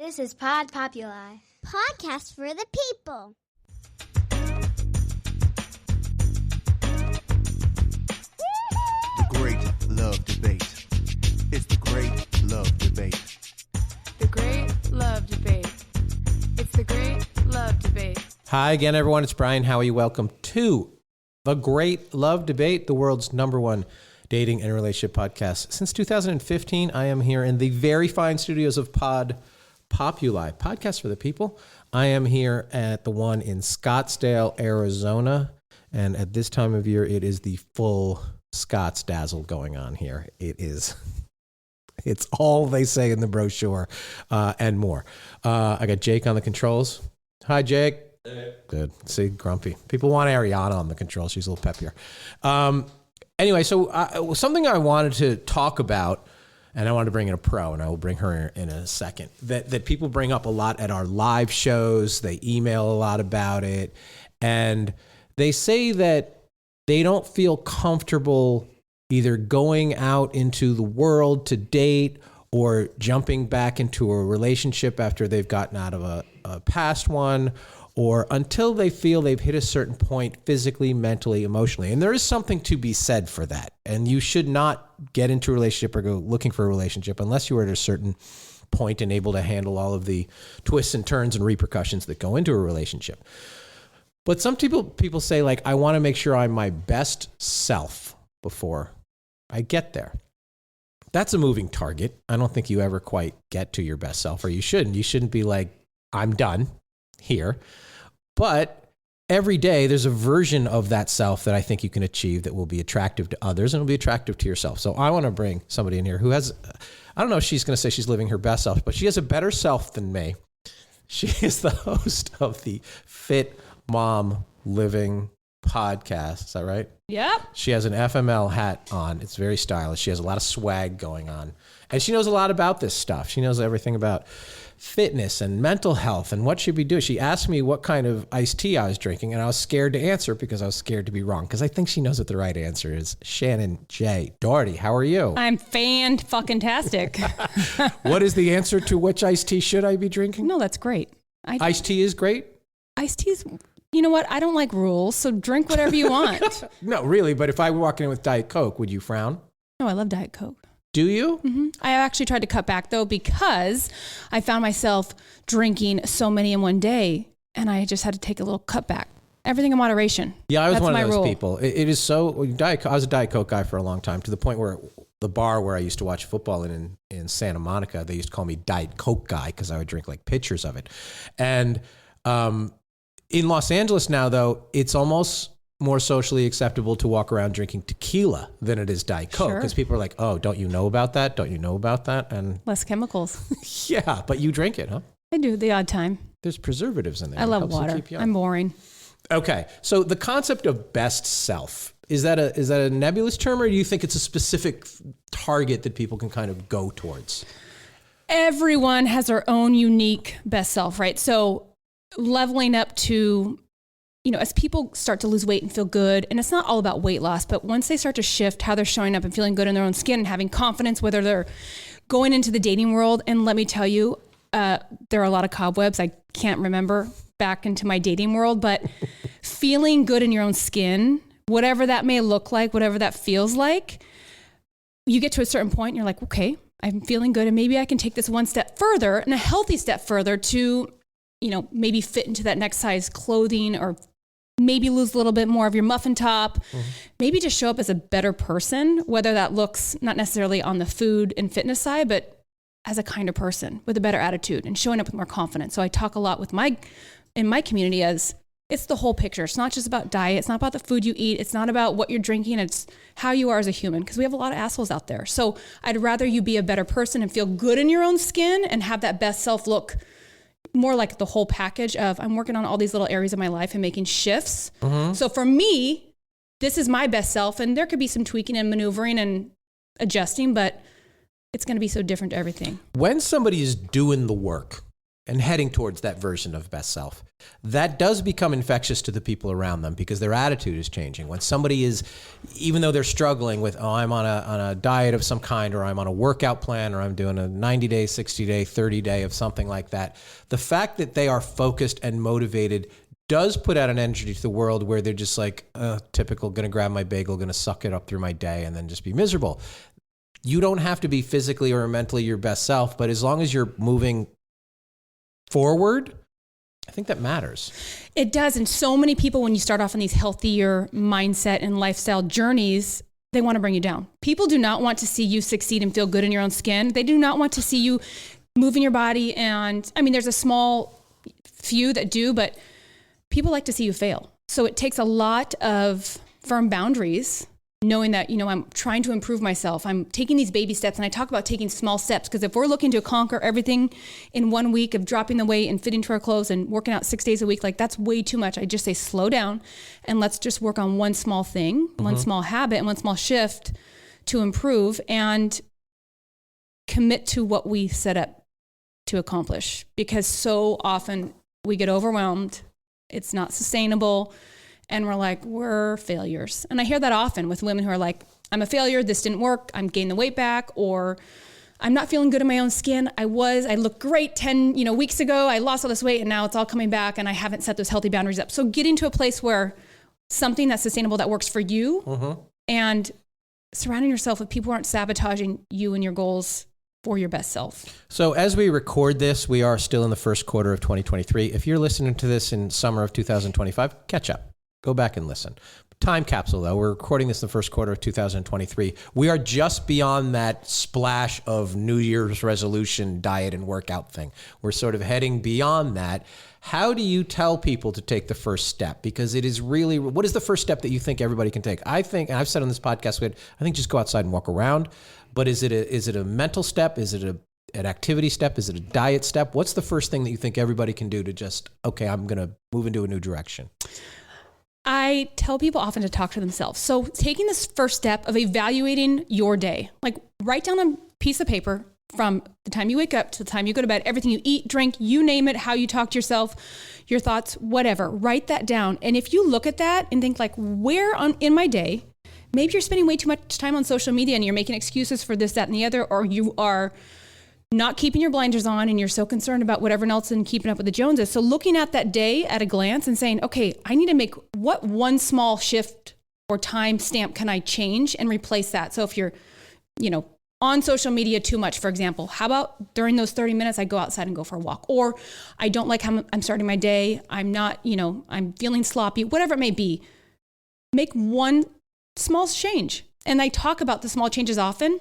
This is Pod Populi. Podcast for the people. The Great Love Debate. It's the Great Love Debate. The Great Love Debate. It's the Great Love Debate. Hi again, everyone. It's Brian Howie. Welcome to The Great Love Debate, the world's #1 dating and relationship podcast. Since 2015, I am here in the very fine studios of Pod Populi, podcast for the people. I am here at the one in Scottsdale, Arizona. And at this time of year, it is the full Scots dazzle going on here. It's all they say in the brochure and more. I got Jake on the controls. Hi, Jake. Hey. Good. See, grumpy. People want Ariana on the controls. She's a little peppier. Anyway, so something I wanted to talk about, and I wanted to bring in a pro, and I will bring her in a second, that people bring up a lot at our live shows. They email a lot about it. And they say that they don't feel comfortable either going out into the world to date or jumping back into a relationship after they've gotten out of a past one, or until they feel they've hit a certain point physically, mentally, emotionally. And there is something to be said for that. And you should not get into a relationship or go looking for a relationship unless you are at a certain point and able to handle all of the twists and turns and repercussions that go into a relationship. But some people say, like, I want to make sure I'm my best self before I get there. That's a moving target. I don't think you ever quite get to your best self, or you shouldn't. You shouldn't be like, I'm done here. But every day there's a version of that self that I think you can achieve that will be attractive to others and will be attractive to yourself. So I want to bring somebody in here who has, I don't know if she's going to say she's living her best self, but she has a better self than me. She is the host of the Fit Mom Living podcast. Is that right? Yep. She has an FML hat on. It's very stylish. She has a lot of swag going on. And she knows a lot about this stuff. She knows everything about fitness and mental health and what should we do. She asked me what kind of iced tea I was drinking, and I was scared to answer because I was scared to be wrong, because I think she knows what the right answer is. Shannon Jay Dougherty, how are you? I'm fan-fucking-tastic. What is the answer to which iced tea should I be drinking? No, that's great. Iced tea is great? Iced tea's, you know what? I don't like rules, so drink whatever you want. No, really, but if I were walking in with Diet Coke, would you frown? No, I love Diet Coke. Do you? Mm-hmm. I actually tried to cut back, though, because I found myself drinking so many in one day, and I just had to take a little cut back. Everything in moderation. Yeah, I was That's one of my those rule. people. It is so, I was a Diet Coke guy for a long time, to the point where the bar where I used to watch football in Santa Monica, they used to call me Diet Coke guy because I would drink like pitchers of it. And in Los Angeles now, though, it's almost more socially acceptable to walk around drinking tequila than it is Diet Coke, because people are like, oh, don't you know about that? Don't you know about that? And less chemicals. yeah, but you drink it, huh? I do, the odd time. There's preservatives in there. I love Helps you water. keep young. I'm boring. Okay, so the concept of best self, is that a nebulous term, or do you think it's a specific target that people can kind of go towards? Everyone has their own unique best self, right? So leveling up to, you know, as people start to lose weight and feel good, and it's not all about weight loss, but once they start to shift how they're showing up and feeling good in their own skin and having confidence, whether they're going into the dating world, and let me tell you, there are a lot of cobwebs. I can't remember back into my dating world, but feeling good in your own skin, whatever that may look like, whatever that feels like, you get to a certain point and you're like, okay, I'm feeling good, and maybe I can take this one step further, and a healthy step further to, you know, maybe fit into that next size clothing, or maybe lose a little bit more of your muffin top, maybe just show up as a better person, whether that looks not necessarily on the food and fitness side, but as a kinder person with a better attitude and showing up with more confidence. So I talk a lot with in my community as it's the whole picture. It's not just about diet. It's not about the food you eat. It's not about what you're drinking. It's how you are as a human, because we have a lot of assholes out there. So I'd rather you be a better person and feel good in your own skin and have that best self look more like the whole package of, I'm working on all these little areas of my life and making shifts. Mm-hmm. So for me, this is my best self, and there could be some tweaking and maneuvering and adjusting, but it's going to be so different to everything. When somebody is doing the work and heading towards that version of best self, that does become infectious to the people around them because their attitude is changing. When somebody is, even though they're struggling with, oh, I'm on a diet of some kind, or I'm on a workout plan, or I'm doing a 90-day, 60-day, 30-day of something like that, the fact that they are focused and motivated does put out an energy to the world where they're just like, typical, going to grab my bagel, going to suck it up through my day and then just be miserable. You don't have to be physically or mentally your best self, but as long as you're moving forward, I think that matters. It does. And so many people, when you start off on these healthier mindset and lifestyle journeys, they want to bring you down. People do not want to see you succeed and feel good in your own skin. They do not want to see you moving your body. And I mean, there's a small few that do, but people like to see you fail. So it takes a lot of firm boundaries, knowing that, I'm trying to improve myself. I'm taking these baby steps, and I talk about taking small steps, because if we're looking to conquer everything in 1 week of dropping the weight and fitting to our clothes and working out 6 days a week, like that's way too much. I just say slow down and let's just work on one small thing, one small habit, and one small shift to improve and commit to what we set up to accomplish. Because so often we get overwhelmed, it's not sustainable, and we're like, we're failures. And I hear that often with women who are like, I'm a failure, this didn't work, I'm gaining the weight back, or I'm not feeling good in my own skin. I looked great 10 weeks ago, I lost all this weight, and now it's all coming back, and I haven't set those healthy boundaries up. So getting to a place where something that's sustainable, that works for you, and surrounding yourself with people who aren't sabotaging you and your goals for your best self. So as we record this, we are still in the first quarter of 2023. If you're listening to this in summer of 2025, catch up. Go back and listen. Time capsule, though. We're recording this in the first quarter of 2023. We are just beyond that splash of New Year's resolution diet and workout thing. We're sort of heading beyond that. How do you tell people to take the first step? Because it is really, what is the first step that you think everybody can take? I think, and I've said on this podcast, I think just go outside and walk around. But is it a mental step? Is it an activity step? Is it a diet step? What's the first thing that you think everybody can do to just, okay, I'm going to move into a new direction? I tell people often to talk to themselves. So taking this first step of evaluating your day, like write down a piece of paper from the time you wake up to the time you go to bed, everything you eat, drink, you name it, how you talk to yourself, your thoughts, whatever, write that down. And if you look at that and think like, where in my day, maybe you're spending way too much time on social media and you're making excuses for this, that, and the other, or you are not keeping your blinders on and you're so concerned about whatever else and keeping up with the Joneses. So looking at that day at a glance and saying, okay, I need to make what one small shift or time stamp can I change and replace that? So if you're, on social media too much, for example, how about during those 30 minutes, I go outside and go for a walk, or I don't like how I'm starting my day. I'm not, I'm feeling sloppy, whatever it may be. Make one small change. And I talk about the small changes often.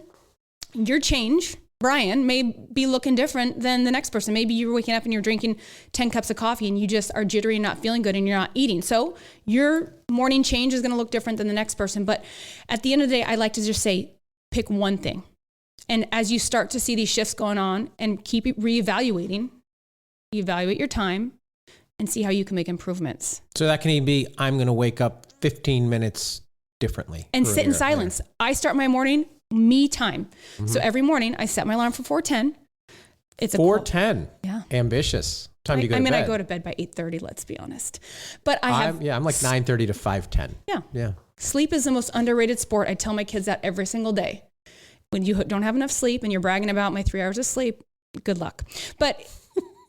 Your change, Brian, may be looking different than the next person. Maybe you're waking up and you're drinking 10 cups of coffee and you just are jittery and not feeling good and you're not eating. So your morning change is going to look different than the next person. But at the end of the day, I like to just say, pick one thing. And as you start to see these shifts going on and keep reevaluating, evaluate your time and see how you can make improvements. So that can even be, I'm going to wake up 15 minutes differently. And sit in silence. Yeah. I start my morning me time. Mm-hmm. So every morning I set my alarm for 4:10. It's 4:10. Yeah. Ambitious. Time to go to bed. I go to bed by 8:30, let's be honest. But I'm like 9:30 to 5:10. Yeah. Yeah. Sleep is the most underrated sport. I tell my kids that every single day. When you don't have enough sleep and you're bragging about my 3 hours of sleep, good luck. But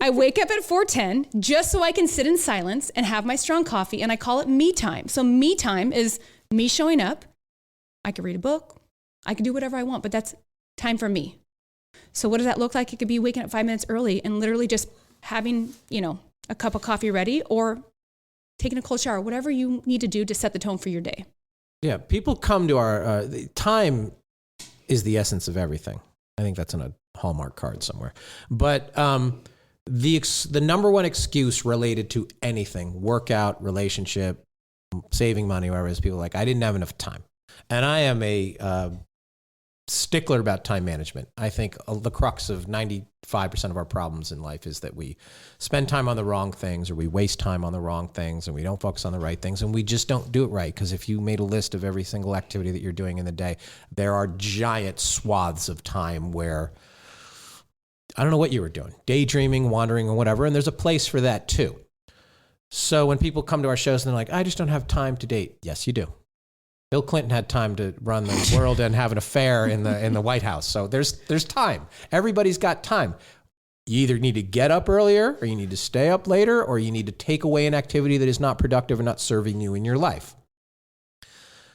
I wake up at 4:10 just so I can sit in silence and have my strong coffee, and I call it me time. So me time is me showing up. I could read a book. I can do whatever I want, but that's time for me. So what does that look like? It could be waking up 5 minutes early and literally just having, a cup of coffee ready, or taking a cold shower, whatever you need to do to set the tone for your day. Yeah. People come to our time is the essence of everything. I think that's on a Hallmark card somewhere. But the number one excuse related to anything, workout, relationship, saving money, whatever it is, people are like, I didn't have enough time. And I am a stickler about time management. I think the crux of 95% of our problems in life is that we spend time on the wrong things, or we waste time on the wrong things, and we don't focus on the right things, and we just don't do it right. Because if you made a list of every single activity that you're doing in the day, there are giant swaths of time where I don't know what you were doing, daydreaming, wandering, or whatever. And there's a place for that too. So when people come to our shows and they're like, I just don't have time to date. Yes, you do. Bill Clinton had time to run the world and have an affair in the White House. So there's time. Everybody's got time. You either need to get up earlier, or you need to stay up later, or you need to take away an activity that is not productive and not serving you in your life.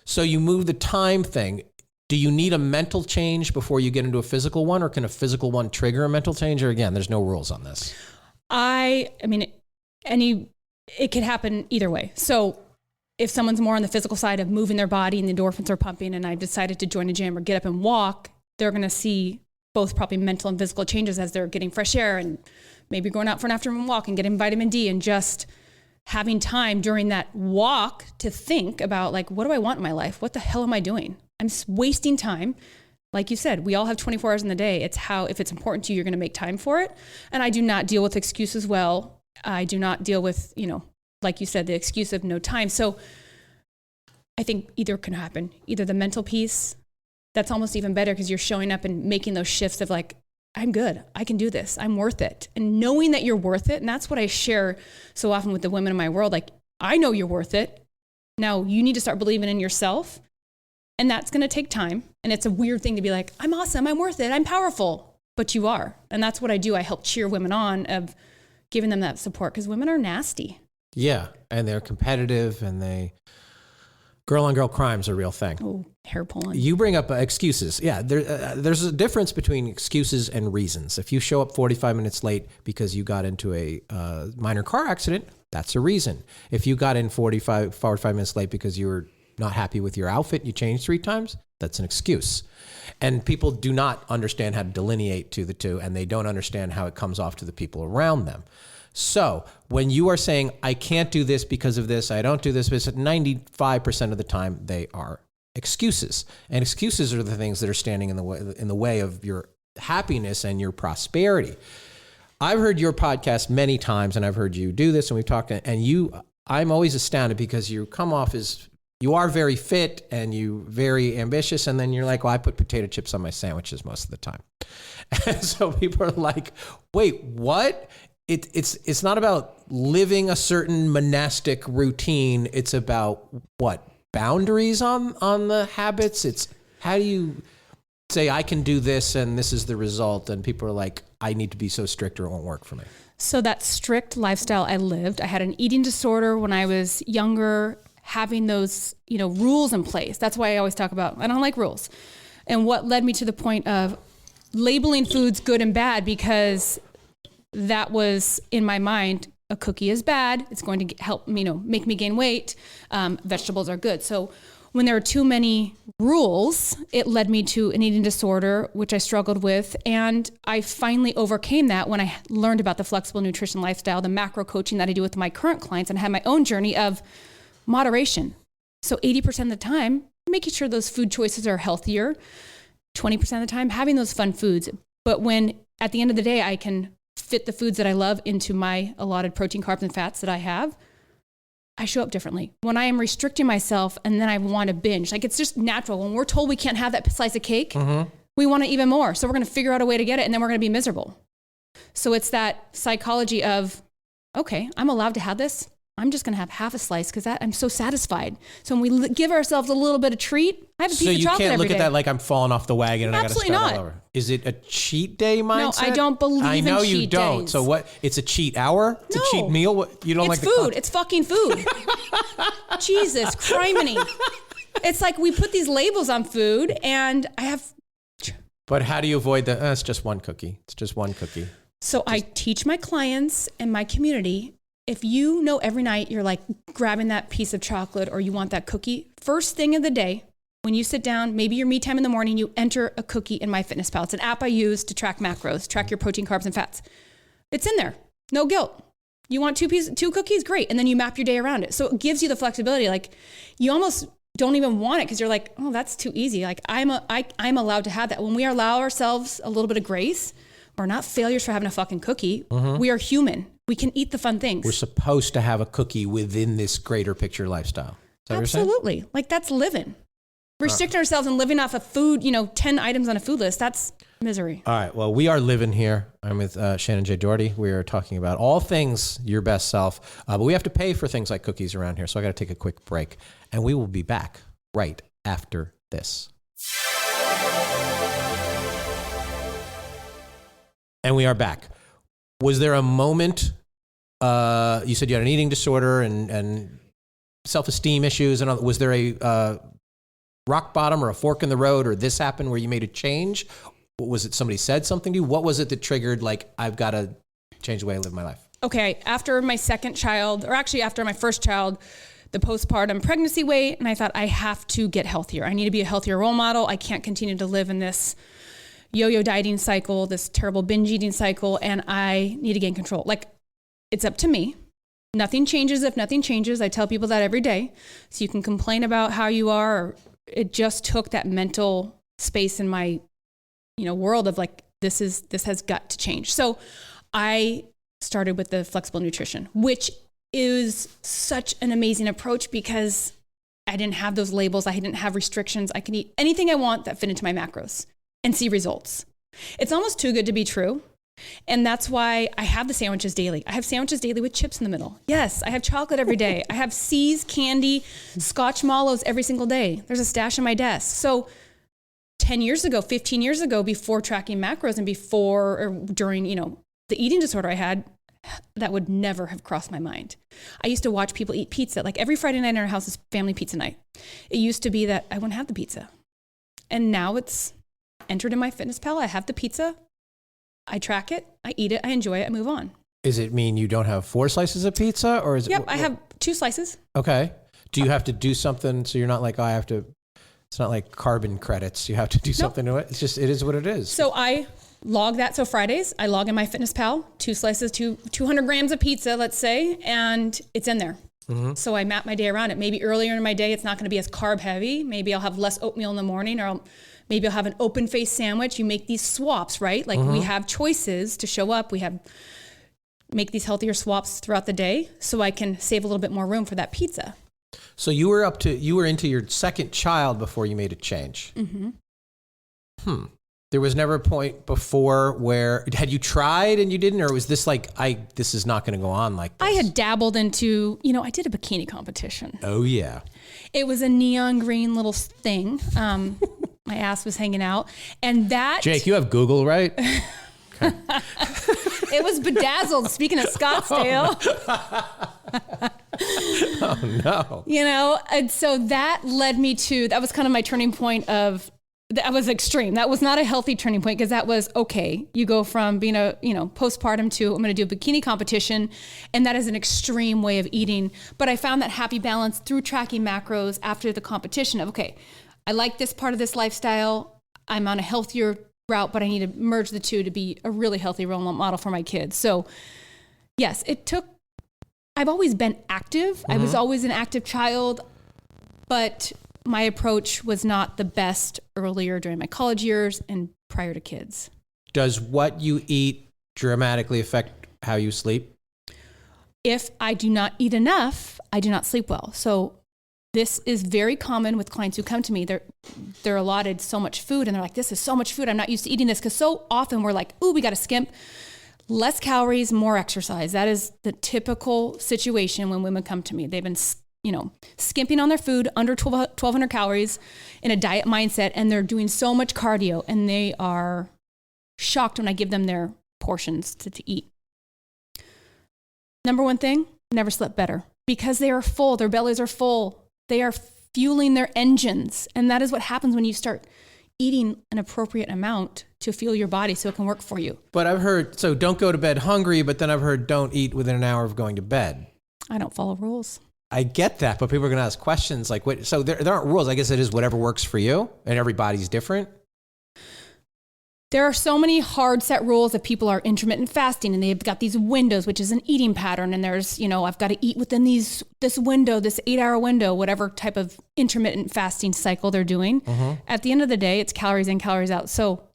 So you move the time thing. Do you need a mental change before you get into a physical one, or can a physical one trigger a mental change? Or again, there's no rules on this. I mean, it could happen either way. So if someone's more on the physical side of moving their body and the endorphins are pumping, and I've decided to join a gym or get up and walk, they're going to see both probably mental and physical changes as they're getting fresh air and maybe going out for an afternoon walk and getting vitamin D, and just having time during that walk to think about, like, what do I want in my life? What the hell am I doing? I'm wasting time. Like you said, we all have 24 hours in the day. It's how, if it's important to you, you're going to make time for it. And I do not deal with excuses well. I do not deal with, like you said, the excuse of no time. So I think either can happen. Either the mental piece, that's almost even better because you're showing up and making those shifts of like, I'm good. I can do this. I'm worth it. And knowing that you're worth it. And that's what I share so often with the women in my world. Like, I know you're worth it. Now you need to start believing in yourself. And that's going to take time. And it's a weird thing to be like, I'm awesome. I'm worth it. I'm powerful. But you are. And that's what I do. I help cheer women on of giving them that support, because women are nasty. Yeah. And they're competitive, and girl on girl crime's a real thing. Oh, hair pulling. You bring up excuses. Yeah. There's a difference between excuses and reasons. If you show up 45 minutes late because you got into a minor car accident, that's a reason. If you got in 45 minutes late because you were not happy with your outfit, you changed 3 times, that's an excuse. And people do not understand how to delineate to the two, and they don't understand how it comes off to the people around them. So when you are saying, I can't do this because of this, I don't do this, because 95% of the time they are excuses. And excuses are the things that are standing in the way of your happiness and your prosperity. I've heard your podcast many times, and I've heard you do this, and we've talked, and I'm always astounded because you come off as, you are very fit and you very ambitious. And then you're like, well, I put potato chips on my sandwiches most of the time. And so people are like, wait, what? It's not about living a certain monastic routine. It's about what? Boundaries on the habits. It's how do you say, I can do this and this is the result? And people are like, I need to be so strict or it won't work for me. So that strict lifestyle I lived, I had an eating disorder when I was younger. Having those, rules in place. That's why I always talk about, I don't like rules. And what led me to the point of labeling foods good and bad, because that was in my mind, a cookie is bad. It's going to help me, make me gain weight. Vegetables are good. So when there are too many rules, it led me to an eating disorder, which I struggled with. And I finally overcame that when I learned about the flexible nutrition lifestyle, the macro coaching that I do with my current clients, and had my own journey of moderation. So 80% of the time, making sure those food choices are healthier, 20% of the time, having those fun foods. But when at the end of the day, I can fit the foods that I love into my allotted protein, carbs, and fats that I have, I show up differently. When I am restricting myself and then I want to binge, like it's just natural. When we're told we can't have that slice of cake, we want it even more. So we're going to figure out a way to get it, and then we're going to be miserable. So it's that psychology of, okay, I'm allowed to have this. I'm just going to have half a slice because I'm so satisfied. So when we give ourselves a little bit of treat, I have a piece of chocolate every day. So you can't look at that like I'm falling off the wagon and Absolutely I got to start not. all over. Is it a cheat day mindset? No, I don't believe in cheat days. I know you don't. So what? It's a cheat hour? It's a cheat meal? What, you don't like the food. It's fucking food. Jesus, criminy. It's like we put these labels on food, and I have... But how do you avoid the, it's just one cookie. It's just one cookie. So I teach my clients and my community, if you know every night you're like grabbing that piece of chocolate or you want that cookie, first thing of the day, when you sit down, maybe your me time in the morning, you enter a cookie in MyFitnessPal. It's an app I use to track macros, track your protein, carbs, and fats. It's in there. No guilt. You want two cookies? Great. And then you map your day around it. So it gives you the flexibility. Like you almost don't even want it because you're like, oh, that's too easy. Like I'm allowed to have that. When we allow ourselves a little bit of grace, we're not failures for having a fucking cookie. We are human. We can eat the fun things. We're supposed to have a cookie within this greater picture lifestyle. Is that what you're saying? Absolutely. Like that's living. Restricting ourselves and living off of food, 10 items on a food list, that's misery. All right. Well, we are living here. I'm with Shannon Jay Dougherty. We are talking about all things your best self, but we have to pay for things like cookies around here. So I got to take a quick break, and we will be back right after this. And we are back. Was there a moment, you said you had an eating disorder and self-esteem issues, and was there a rock bottom or a fork in the road, or this happened where you made a change? Was it somebody said something to you? What was it that triggered, like, I've got to change the way I live my life? Okay, after my second child, or actually after my first child, the postpartum pregnancy weight, and I thought, I have to get healthier. I need to be a healthier role model. I can't continue to live in this yo-yo dieting cycle, this terrible binge eating cycle, and I need to gain control. Like, it's up to me. Nothing changes if nothing changes. I tell people that every day. So you can complain about how you are. Or it just took that mental space in my, world of like, this has got to change. So I started with the flexible nutrition, which is such an amazing approach because I didn't have those labels. I didn't have restrictions. I can eat anything I want that fit into my macros and see results. It's almost too good to be true. And that's why I have the sandwiches daily. I have sandwiches daily with chips in the middle. Yes, I have chocolate every day. I have C's, candy, Scotch mallows every single day. There's a stash on my desk. So 10 years ago, 15 years ago, before tracking macros and before or during, the eating disorder I had, that would never have crossed my mind. I used to watch people eat pizza. Like every Friday night in our house is family pizza night. It used to be that I wouldn't have the pizza. And now it's entered in my fitness pal. I have the pizza. I track it, I eat it, I enjoy it, I move on. Does it mean you don't have 4 slices of pizza, or is it? Yep, I have 2 slices. Okay. Do you have to do something so you're not like, it's not like carbon credits. You have to do something to it. It's just, it is what it is. So I log that. So Fridays, I log in my fitness pal, 2 slices, 200 grams of pizza, let's say, and it's in there. Mm-hmm. So I map my day around it. Maybe earlier in my day, it's not going to be as carb heavy. Maybe I'll have less oatmeal in the morning, or maybe I'll have an open face sandwich. You make these swaps, right? Like we have choices to show up. Make these healthier swaps throughout the day so I can save a little bit more room for that pizza. So you were into your second child before you made a change. Mm-hmm. There was never a point before where, had you tried and you didn't, or was this like, this is not going to go on like this? I had dabbled into, I did a bikini competition. Oh yeah. It was a neon green little thing. My ass was hanging out, and that. Jake, you have Google, right? Okay. It was bedazzled. Speaking of Scottsdale. Oh no. And so that led me to, that was kind of my turning point that was extreme. That was not a healthy turning point, because that was, okay, you go from being postpartum to, I'm going to do a bikini competition. And that is an extreme way of eating. But I found that happy balance through tracking macros after the competition of, okay, I like this part of this lifestyle. I'm on a healthier route, but I need to merge the two to be a really healthy role model for my kids. So yes, I've always been active. Mm-hmm. I was always an active child, but my approach was not the best earlier during my college years and prior to kids. Does what you eat dramatically affect how you sleep? If I do not eat enough, I do not sleep well. So this is very common with clients who come to me. They're allotted so much food and they're like, this is so much food. I'm not used to eating this. Because so often we're like, ooh, we got to skimp. Less calories, more exercise. That is the typical situation when women come to me. They've been, skimping on their food, under 1,200 calories in a diet mindset, and they're doing so much cardio, and they are shocked when I give them their portions to eat. Number one thing, never slept better, because they are full. Their bellies are full. They are fueling their engines. And that is what happens when you start eating an appropriate amount to fuel your body so it can work for you. But I've heard, so don't go to bed hungry, but then I've heard don't eat within an hour of going to bed. I don't follow rules. I get that, but people are going to ask questions like, what? So there aren't rules. I guess it is whatever works for you, and everybody's different. There are so many hard set rules that people are intermittent fasting, and they've got these windows, which is an eating pattern. And there's, I've got to eat within this window, this 8-hour window, whatever type of intermittent fasting cycle they're doing. Mm-hmm. At the end of the day, it's calories in, calories out. So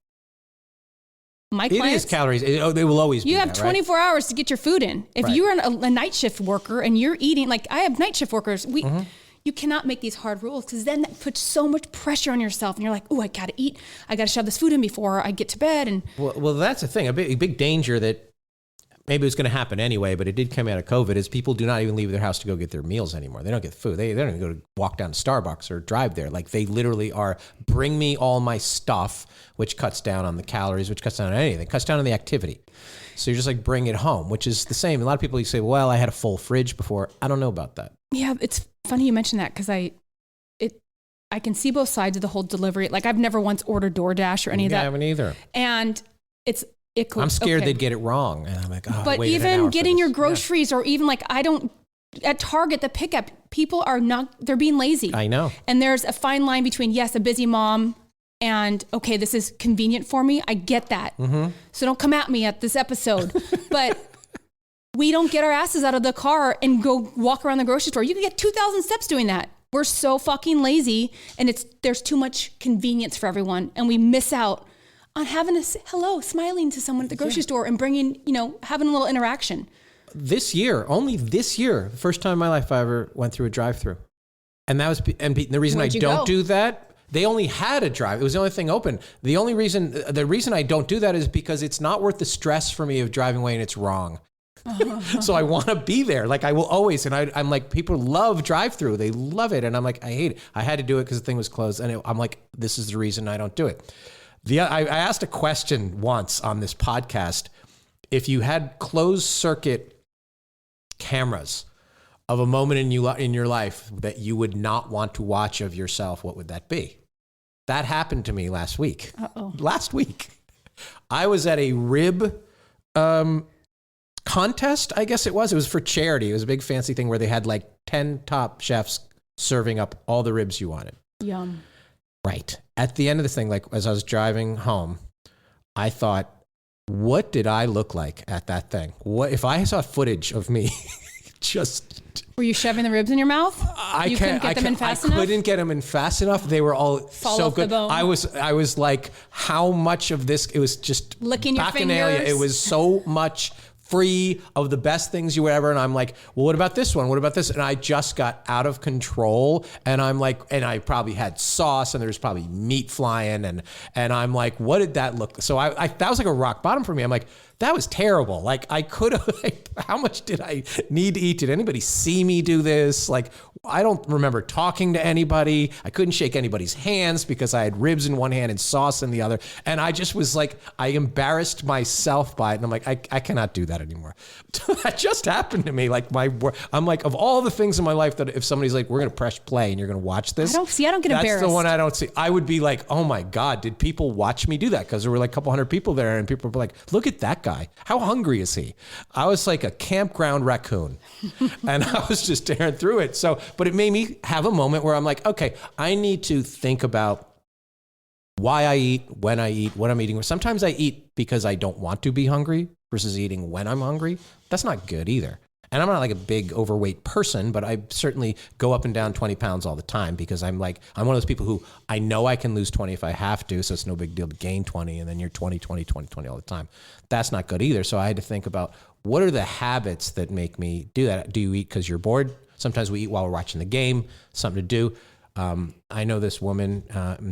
my clients, it is calories. They will always be. You have 24 hours to get your food in. If you're a night shift worker and you're eating, like I have night shift workers, you You cannot make these hard rules because then that puts so much pressure on yourself. And you're like, oh, I got to eat. I got to shove this food in before I get to bed. And well, that's the thing. A big danger that maybe it's going to happen anyway, but it did come out of COVID, is people do not even leave their house to go get their meals anymore. They don't get food. They don't even go to walk down to Starbucks or drive there. Like, they literally are, bring me all my stuff, which cuts down on the calories, which cuts down on anything, cuts down on the activity. So you're just like, bring it home, which is the same. A lot of people, you say, well, I had a full fridge before. I don't know about that. yeah, it's funny you mentioned that because I can see both sides of the whole delivery. Like, I've never once ordered DoorDash or any of that. I haven't either. And I'm scared they'd get it wrong. And I'm like, oh, but even getting your groceries or even like, at Target, the pickup, people are they're being lazy. I know. And there's a fine line between, yes, a busy mom and, okay, this is convenient for me. I get that. Mm-hmm. So don't come at me at this episode. But we don't get our asses out of the car and go walk around the grocery store. You can get 2,000 steps doing that. We're so fucking lazy, and there's too much convenience for everyone. And we miss out on having a hello, smiling to someone at the grocery store and bringing, having a little interaction. Only this year, the first time in my life I ever went through a drive-through. And the reason I don't do that, they only had a drive. It was the only thing open. The reason I don't do that is because it's not worth the stress for me of driving away and it's wrong. So I want to be there. Like, I will always, and I'm like, people love drive-through. They love it. And I'm like, I hate it. I had to do it because the thing was closed. And I'm like, this is the reason I don't do it. I asked a question once on this podcast. If you had closed circuit cameras of a moment in your life that you would not want to watch of yourself, what would that be? That happened to me last week. Last week, I was at a rib contest, I guess it was. It was for charity. It was a big fancy thing where they had like 10 top chefs serving up all the ribs you wanted. Yum. Right. At the end of this thing, like as I was driving home, I thought, what did I look like at that thing? What if I saw footage of me just... Were you shoving the ribs in your mouth? I couldn't get them in fast enough. They were all so good. I was like, how much of this? It was just licking your fingers. It was so much free of the best things you ever. And I'm like, well, what about this one? What about this? And I just got out of control. And I'm like, and I probably had sauce and there's probably meat flying. And I'm like, what did that look? So I that was like a rock bottom for me. I'm like, that was terrible. Like, I could have, how much did I need to eat? Did anybody see me do this? Like, I don't remember talking to anybody. I couldn't shake anybody's hands because I had ribs in one hand and sauce in the other. And I just was like, I embarrassed myself by it. And I'm like, I cannot do that anymore. That just happened to me. Like, I'm like, of all the things in my life that if somebody's like, we're going to press play and you're going to watch this. I don't get embarrassed. That's the one I don't see. I would be like, oh my God, did people watch me do that? Because there were like a couple hundred people there and people were like, look at that guy. How hungry is he? I was like a campground raccoon and I was just tearing through it. So, but it made me have a moment where I'm like, okay, I need to think about why I eat, when I eat, what I'm eating. Sometimes I eat because I don't want to be hungry versus eating when I'm hungry. That's not good either. And I'm not like a big overweight person, but I certainly go up and down 20 pounds all the time because I'm one of those people who I know I can lose 20 if I have to. So it's no big deal to gain 20 and then you're 20 all the time. That's not good either. So I had to think about what are the habits that make me do that? Do you eat because you're bored? Sometimes we eat while we're watching the game, something to do. I know this woman,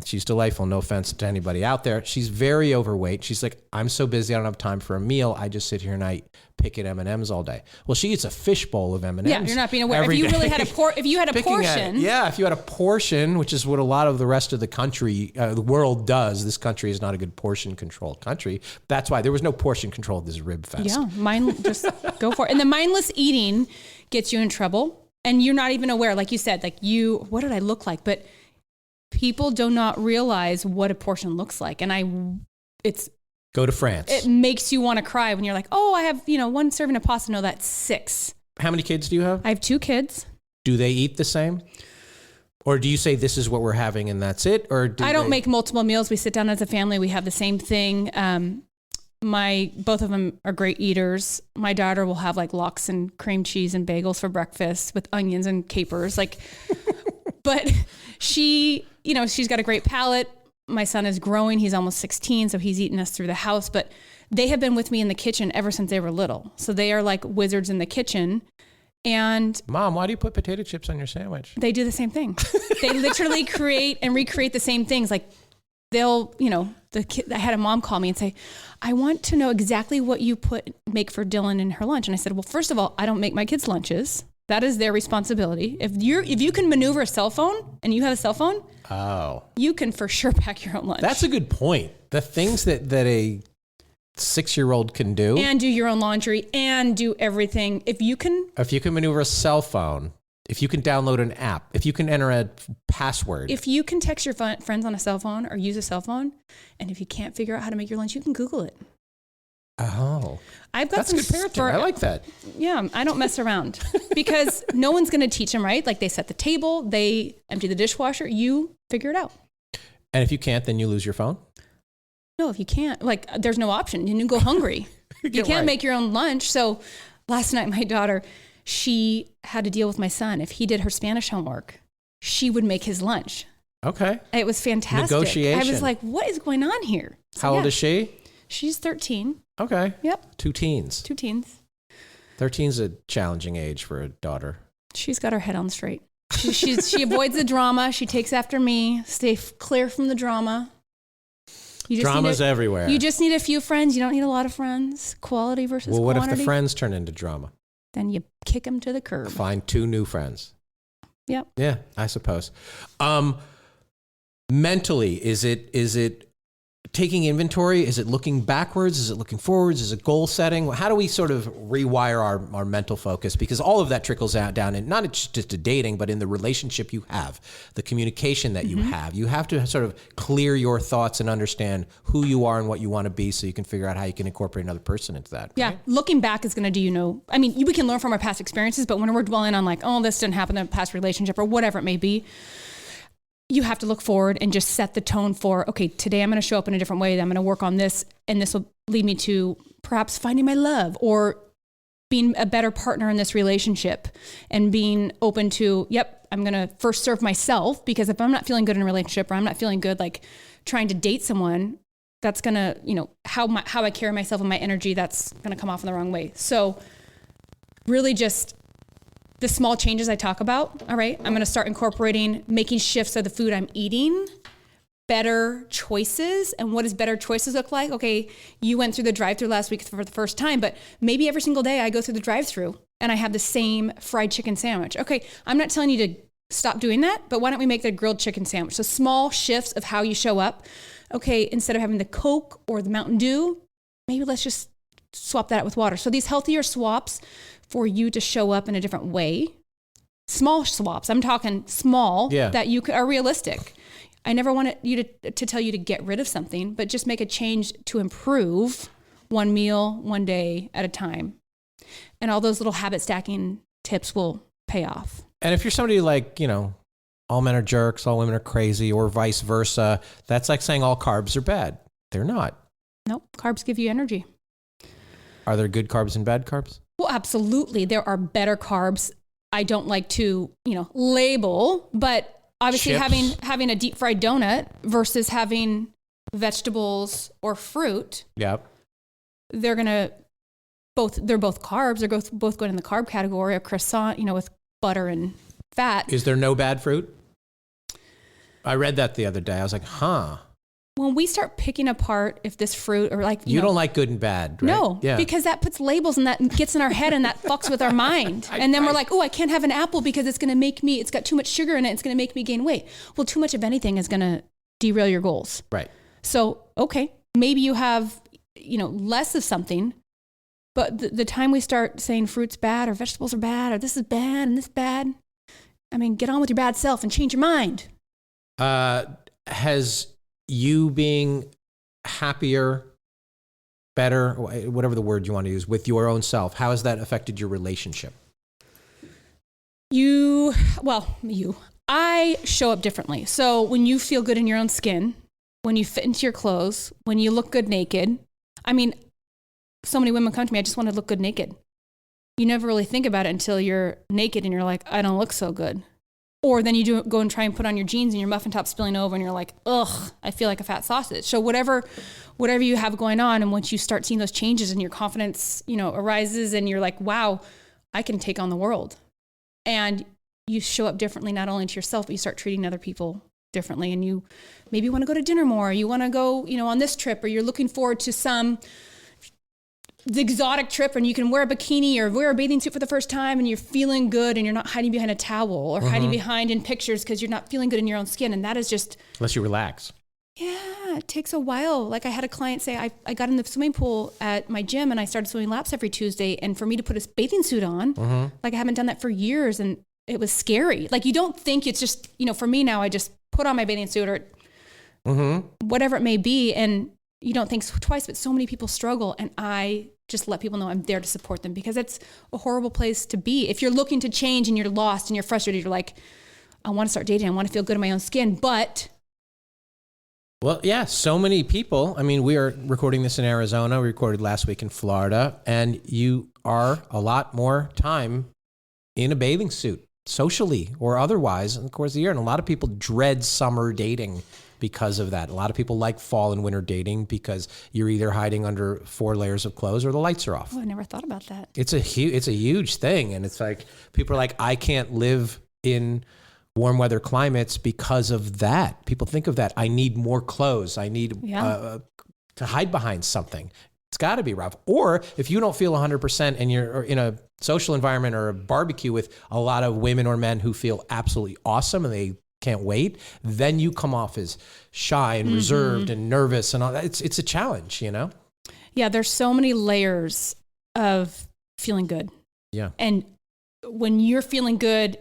she's delightful, no offense to anybody out there. She's very overweight. She's like, I'm so busy, I don't have time for a meal. I just sit here and I pick at M&Ms all day. Well, she eats a fishbowl of M&Ms. Yeah, you're not being aware. If you really had a portion. If you had a portion, which is what a lot of the rest of the country, the world does. This country is not a good portion controlled country. That's why there was no portion control at this rib fest. Yeah, just go for it. And the mindless eating gets you in trouble. And you're not even aware, like you said, what did I look like? But people do not realize what a portion looks like. And go to France. It makes you want to cry when you're like, oh, I have, one serving of pasta. No, that's 6. How many kids do you have? I have 2 kids. Do they eat the same? Or do you say this is what we're having and that's it? Or I don't make multiple meals. We sit down as a family. We have the same thing. Both of them are great eaters. My daughter will have like lox and cream cheese and bagels for breakfast with onions and capers. But she's got a great palate. My son is growing. He's almost 16. So he's eating us through the house, but they have been with me in the kitchen ever since they were little. So they are like wizards in the kitchen. And Mom, why do you put potato chips on your sandwich? they do the same thing. They literally create and recreate the same things. Like they'll, I had a mom call me and say, I want to know exactly what you make for Dylan and her lunch. And I said, well, first of all, I don't make my kids' lunches. That is their responsibility. If you can maneuver a cell phone and you have a cell phone, you can for sure pack your own lunch. That's a good point. The things that a 6-year-old can do. And do your own laundry and do everything. If you can maneuver a cell phone, if you can download an app, if you can enter a password. If you can text your friends on a cell phone or use a cell phone, and if you can't figure out how to make your lunch, you can Google it. Oh, I've got that's some good parenting. I like that. Yeah, I don't mess around because no one's going to teach them, right? Like they set the table, they empty the dishwasher, you figure it out. And if you can't, then you lose your phone? No, if you can't, like there's no option. You go hungry. You can't make your own lunch. So last night, my daughter, she had to deal with my son. If he did her Spanish homework, she would make his lunch. Okay. It was fantastic. Negotiation. I was like, what is going on here? So, how old is she? She's 13. Okay. Yep. Two teens. 13's a challenging age for a daughter. She's got her head on straight. She avoids the drama. She takes after me. Stay clear from the drama. Drama's everywhere. You just need a few friends. You don't need a lot of friends. Quality versus quantity. Well, what if the friends turn into drama? Then you kick them to the curb. Find 2 new friends. Yep. Yeah, I suppose. Mentally, is it taking inventory? Is it looking backwards? Is it looking forwards? Is it goal setting? How do we sort of rewire our mental focus? Because all of that trickles out down in not just to dating, but in the relationship you have, the communication that you have. You have to sort of clear your thoughts and understand who you are and what you want to be so you can figure out how you can incorporate another person into that. Yeah. Right? Looking back is going to do, we can learn from our past experiences, but when we're dwelling on like, oh, this didn't happen in a past relationship or whatever it may be, you have to look forward and just set the tone for, okay, today I'm going to show up in a different way. I'm going to work on this, and this will lead me to perhaps finding my love or being a better partner in this relationship and being open to, yep, I'm going to first serve myself, because if I'm not feeling good in a relationship or I'm not feeling good, like trying to date someone, that's going to, how I carry myself and my energy, that's going to come off in the wrong way. So really just the small changes I talk about, all right, I'm going to start incorporating making shifts of the food I'm eating, better choices. And what does better choices look like? Okay, you went through the drive-thru last week for the first time, but maybe every single day I go through the drive-thru and I have the same fried chicken sandwich. Okay, I'm not telling you to stop doing that, but why don't we make the grilled chicken sandwich? So small shifts of how you show up. Okay, instead of having the Coke or the Mountain Dew, maybe let's just swap that out with water. So these healthier swaps for you to show up in a different way. Small swaps. I'm talking small that you are realistic. I never wanted you to tell you to get rid of something, but just make a change to improve one meal, one day at a time. And all those little habit stacking tips will pay off. And if you're somebody like, all men are jerks, all women are crazy, or vice versa, that's like saying all carbs are bad. They're not. Nope. Carbs give you energy. Are there good carbs and bad carbs? Well, absolutely. There are better carbs. I don't like to, label, but obviously having a deep fried donut versus having vegetables or fruit. Yep. They're both carbs. They're both going in the carb category. A croissant, with butter and fat. Is there no bad fruit? I read that the other day. I was like, When we start picking apart if this fruit or you don't like good and bad, right? No, because that puts labels and that gets in our head and that fucks with our mind. And then we're like, oh, I can't have an apple because it's got too much sugar in it. It's going to make me gain weight. Well, too much of anything is going to derail your goals. Right. So, okay, maybe you have, less of something, but the time we start saying fruit's bad or vegetables are bad or this is bad and this bad, get on with your bad self and change your mind. Has you being happier, better, whatever the word you want to use, with your own self, how has that affected your relationship? I show up differently. So when you feel good in your own skin, when you fit into your clothes, when you look good naked, so many women come to me, I just want to look good naked. You never really think about it until you're naked and you're like, I don't look so good. Or then you go and try and put on your jeans and your muffin top spilling over and you're like, ugh, I feel like a fat sausage. So whatever you have going on, and once you start seeing those changes and your confidence, arises and you're like, wow, I can take on the world. And you show up differently, not only to yourself, but you start treating other people differently. And you maybe want to go to dinner more. You want to go, on this trip, or you're looking forward to the exotic trip, and you can wear a bikini or wear a bathing suit for the first time, and you're feeling good, and you're not hiding behind a towel or hiding behind in pictures because you're not feeling good in your own skin. And that is just... Unless you relax. Yeah, it takes a while. Like I had a client say, I got in the swimming pool at my gym and I started swimming laps every Tuesday. And for me to put a bathing suit on, like I haven't done that for years. And it was scary. Like you don't think it's just, for me now, I just put on my bathing suit or whatever it may be. And you don't think twice, but so many people struggle. And I just let people know I'm there to support them, because it's a horrible place to be. If you're looking to change and you're lost and you're frustrated, you're like, I want to start dating. I want to feel good in my own skin, but... Well, yeah, so many people. I mean, we are recording this in Arizona. We recorded last week in Florida, and you are a lot more time in a bathing suit, socially or otherwise, in the course of the year. And a lot of people dread summer dating because of that. A lot of people like fall and winter dating because you're either hiding under 4 layers of clothes or the lights are off. Oh, I never thought about that. It's a huge thing. And it's like, people are like, I can't live in warm weather climates because of that. People think of that. I need more clothes. I need to hide behind something. It's got to be rough. Or if you don't feel 100% and you're in a social environment or a barbecue with a lot of women or men who feel absolutely awesome and they can't wait, then you come off as shy and reserved and nervous and all that. It's a challenge, Yeah, there's so many layers of feeling good. Yeah. And when you're feeling good,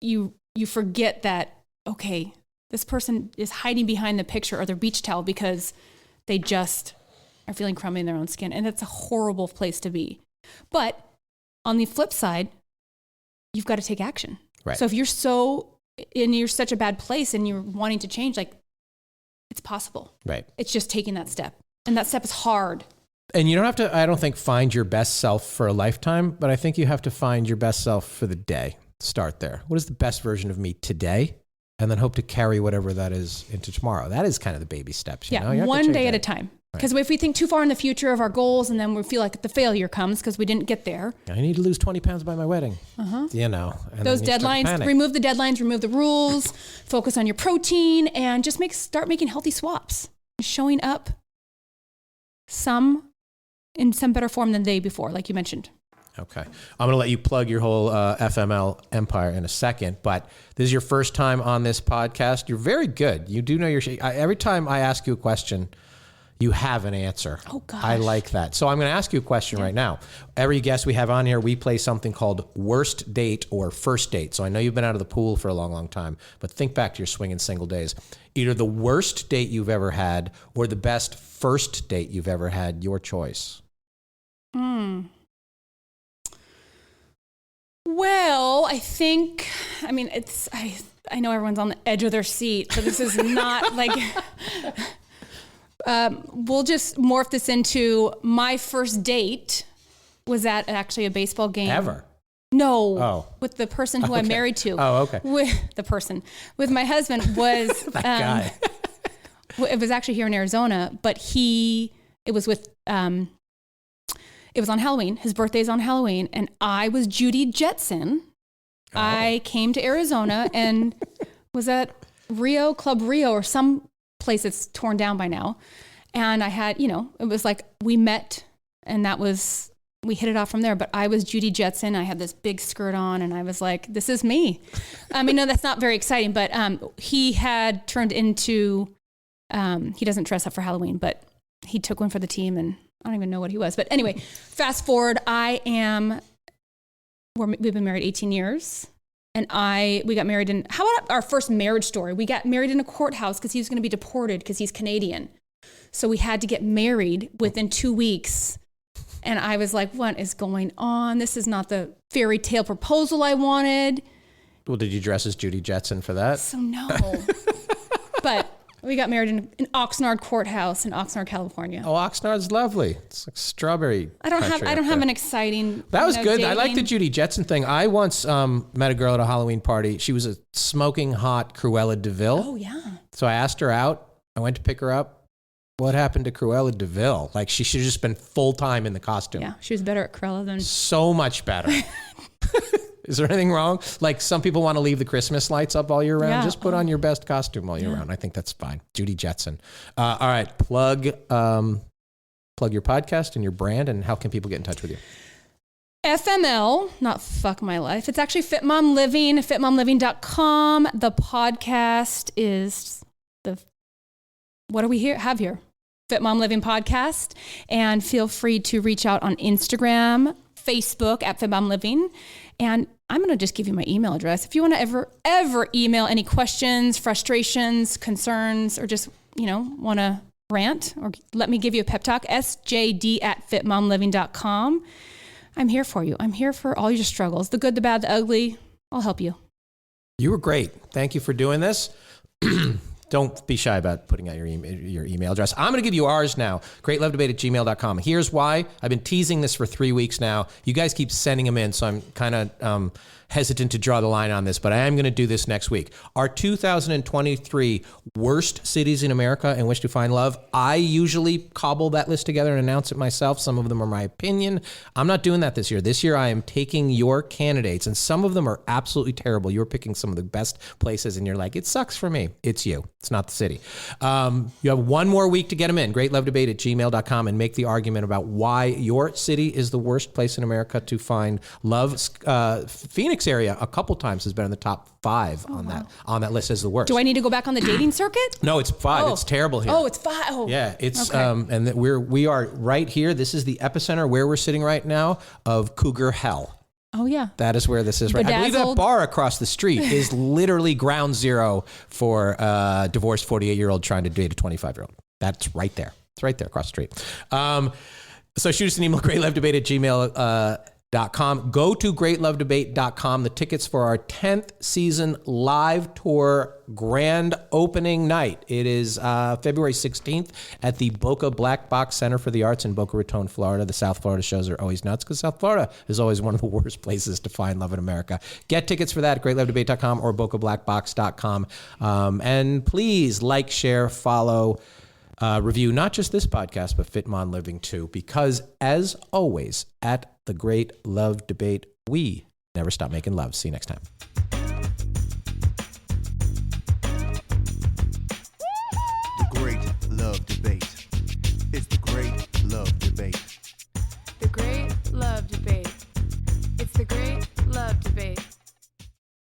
you forget that, okay, this person is hiding behind the picture or their beach towel because they just are feeling crummy in their own skin. And it's a horrible place to be. But on the flip side, you've got to take action. Right. So if you're you're such a bad place and you're wanting to change, like, it's possible. Right. It's just taking that step. And that step is hard. And you don't have to, I don't think, find your best self for a lifetime, but I think you have to find your best self for the day. Start there. What is the best version of me today? And then hope to carry whatever that is into tomorrow. That is kind of the baby steps. You know? You have to one change day that. at a time. Because if we think too far in the future of our goals and then we feel like the failure comes because we didn't get there. I need to lose 20 pounds by my wedding. And those deadlines, remove the deadlines, remove the rules, focus on your protein, and just start making healthy swaps. Showing up in some better form than the day before, like you mentioned. Okay. I'm going to let you plug your whole FML empire in a second, but this is your first time on this podcast. You're very good. You do know your shit. Every time I ask you a question, you have an answer. Oh, gosh. I like that. So I'm going to ask you a question right now. Every guest we have on here, we play something called worst date or first date. So I know you've been out of the pool for a long, long time, but think back to your swinging single days. Either the worst date you've ever had or the best first date you've ever had, your choice. Well, I know everyone's on the edge of their seat, so this is not like, we'll just morph this into my first date was at actually a baseball game. Ever? No. Oh. With the person who I'm married to. Oh, okay. With my husband was, that guy. It was actually here in Arizona, but it was on Halloween. His birthday's on Halloween, and I was Judy Jetson. Oh. I came to Arizona and was at Club Rio, or some place that's torn down by now. And I had, it was like we met, and we hit it off from there. But I was Judy Jetson. I had this big skirt on, and I was like, this is me. No, that's not very exciting, but he had turned into, he doesn't dress up for Halloween, but he took one for the team, and I don't even know what he was. But anyway, fast forward, we've been married 18 years. And we got married how about our first marriage story? We got married in a courthouse because he was going to be deported because he's Canadian. So we had to get married within 2 weeks. And I was like, what is going on? This is not the fairy tale proposal I wanted. Well, did you dress as Judy Jetson for that? So no. But we got married in Oxnard Courthouse in Oxnard, California. Oh, Oxnard's lovely. It's like strawberry. I don't have an exciting. That was good. dating. I like the Judy Jetson thing. I once met a girl at a Halloween party. She was a smoking hot Cruella de Vil. Oh yeah. So I asked her out. I went to pick her up. What happened to Cruella de Vil? Like, she should have just been full-time in the costume. Yeah, she was better at Cruella than... So much better. Is there anything wrong? Like, some people want to leave the Christmas lights up all year round. Yeah. Just put on your best costume all year round. I think that's fine. Judy Jetson. All right, plug your podcast and your brand, and how can people get in touch with you? FML, not Fuck My Life. It's actually Fit Mom Living, fitmomliving.com. The podcast is what do we have here? Fit Mom Living Podcast. And feel free to reach out on Instagram, Facebook at Fit Mom Living. And I'm going to just give you my email address. If you want to ever email any questions, frustrations, concerns, or just, want to rant or let me give you a pep talk, sjd@fitmomliving.com. I'm here for you. I'm here for all your struggles, the good, the bad, the ugly. I'll help you. You were great. Thank you for doing this. Don't be shy about putting out your email address. I'm going to give you ours now. greatlovedebate@gmail.com. Here's why. I've been teasing this for 3 weeks now. You guys keep sending them in, so I'm kind of hesitant to draw the line on this, but I am going to do this next week. Our 2023 worst cities in America in which to find love. I usually cobble that list together and announce it myself. Some of them are my opinion. I'm not doing that this year. This year I am taking your candidates, and some of them are absolutely terrible. You're picking some of the best places, and you're like, it sucks for me. It's you. It's not the city. You have one more week to get them in. greatlovedebate@gmail.com, and make the argument about why your city is the worst place in America to find love. Phoenix area a couple times has been in the top 5 on that list as the worst. Do I need to go back on the dating circuit? No, it's 5. Oh. It's terrible here. Oh, it's 5. Oh. Yeah, it's Okay. and we are right here. This is the epicenter where we're sitting right now of cougar hell. Oh, yeah. That is where this is right. I believe that Bedazzled. bar across the street is literally ground zero for a divorced 48-year-old trying to date a 25-year-old. That's right there. It's right there across the street. So shoot us an email, greatlovedebate@gmail.com. Go to greatlovedebate.com. The tickets for our 10th season live tour grand opening night. It is February 16th at the Boca Black Box Center for the Arts in Boca Raton, Florida. The South Florida shows are always nuts because South Florida is always one of the worst places to find love in America. Get tickets for that at greatlovedebate.com or bocablackbox.com. And please like, share, follow, review not just this podcast, but Fit Mom Living too, because as always, at the Great Love Debate, we never stop making love. See you next time.